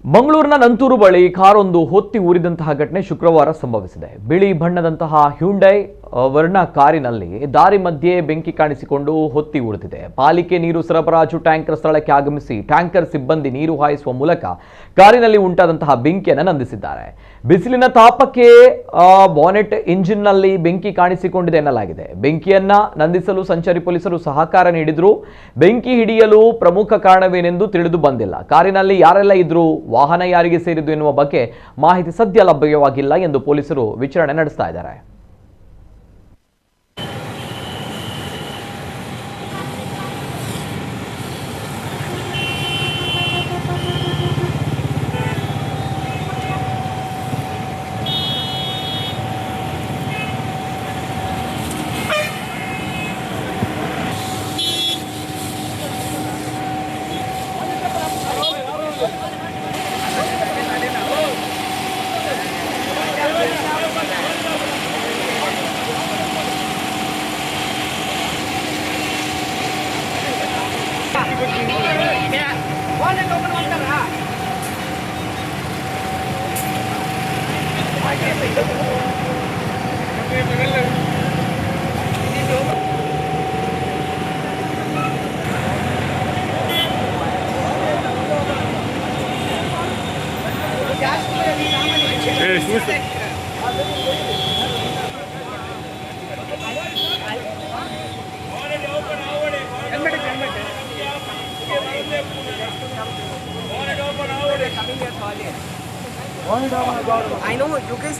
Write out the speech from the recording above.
ಮಂಗಳೂರಿನ ನಂತೂರು ಬಳಿ ಕಾರೊಂದು ಹೊತ್ತಿ ಉರಿದಂತಹ ಘಟನೆ ಶುಕ್ರವಾರ ಸಂಭವಿಸಿದೆ. ಬಿಳಿ ಬಣ್ಣದಂತಹ ಹ್ಯುಂಡೈ ವರ್ಣ ಕಾರಿನಲ್ಲಿ ದಾರಿ ಮಧ್ಯೆ ಬೆಂಕಿ ಕಾಣಿಸಿಕೊಂಡು ಹೊತ್ತಿ ಉರಿದಿದೆ. ಪಾಲಿಕೆ ನೀರು ಸರಬರಾಜು ಟ್ಯಾಂಕರ್ ಸ್ಥಳಕ್ಕೆ ಆಗಮಿಸಿ ಟ್ಯಾಂಕರ್ ಸಿಬ್ಬಂದಿ ನೀರು ಹಾಯಿಸುವ ಮೂಲಕ ಕಾರಿನಲ್ಲಿ ಉಂಟಾದಂತಹ ಬೆಂಕಿಯನ್ನು ನಂದಿಸಿದ್ದಾರೆ. ಬಿಸಿಲಿನ ತಾಪಕ್ಕೆ ಬಾನೆಟ್ ಇಂಜಿನ್ನಲ್ಲಿ ಬೆಂಕಿ ಕಾಣಿಸಿಕೊಂಡಿದೆ ಎನ್ನಲಾಗಿದೆ. ಬೆಂಕಿಯನ್ನ ನಂದಿಸಲು ಸಂಚಾರಿ ಪೊಲೀಸರು ಸಹಕಾರ ನೀಡಿದ್ರು. ಬೆಂಕಿ ಹಿಡಿಯಲು ಪ್ರಮುಖ ಕಾರಣವೇನೆಂದು ತಿಳಿದು ಬಂದಿಲ್ಲ. ಕಾರಿನಲ್ಲಿ ಯಾರೆಲ್ಲ ಇದ್ರು, ವಾಹನ ಯಾರಿಗೆ ಸೇರಿದ್ದು ಎನ್ನುವ ಬಗ್ಗೆ ಮಾಹಿತಿ ಸದ್ಯ ಲಭ್ಯವಾಗಿಲ್ಲ ಎಂದು ಪೊಲೀಸರು ವಿಚಾರಣೆ ನಡೆಸ್ತಾ ಇದ್ದಾರೆ. I know you guys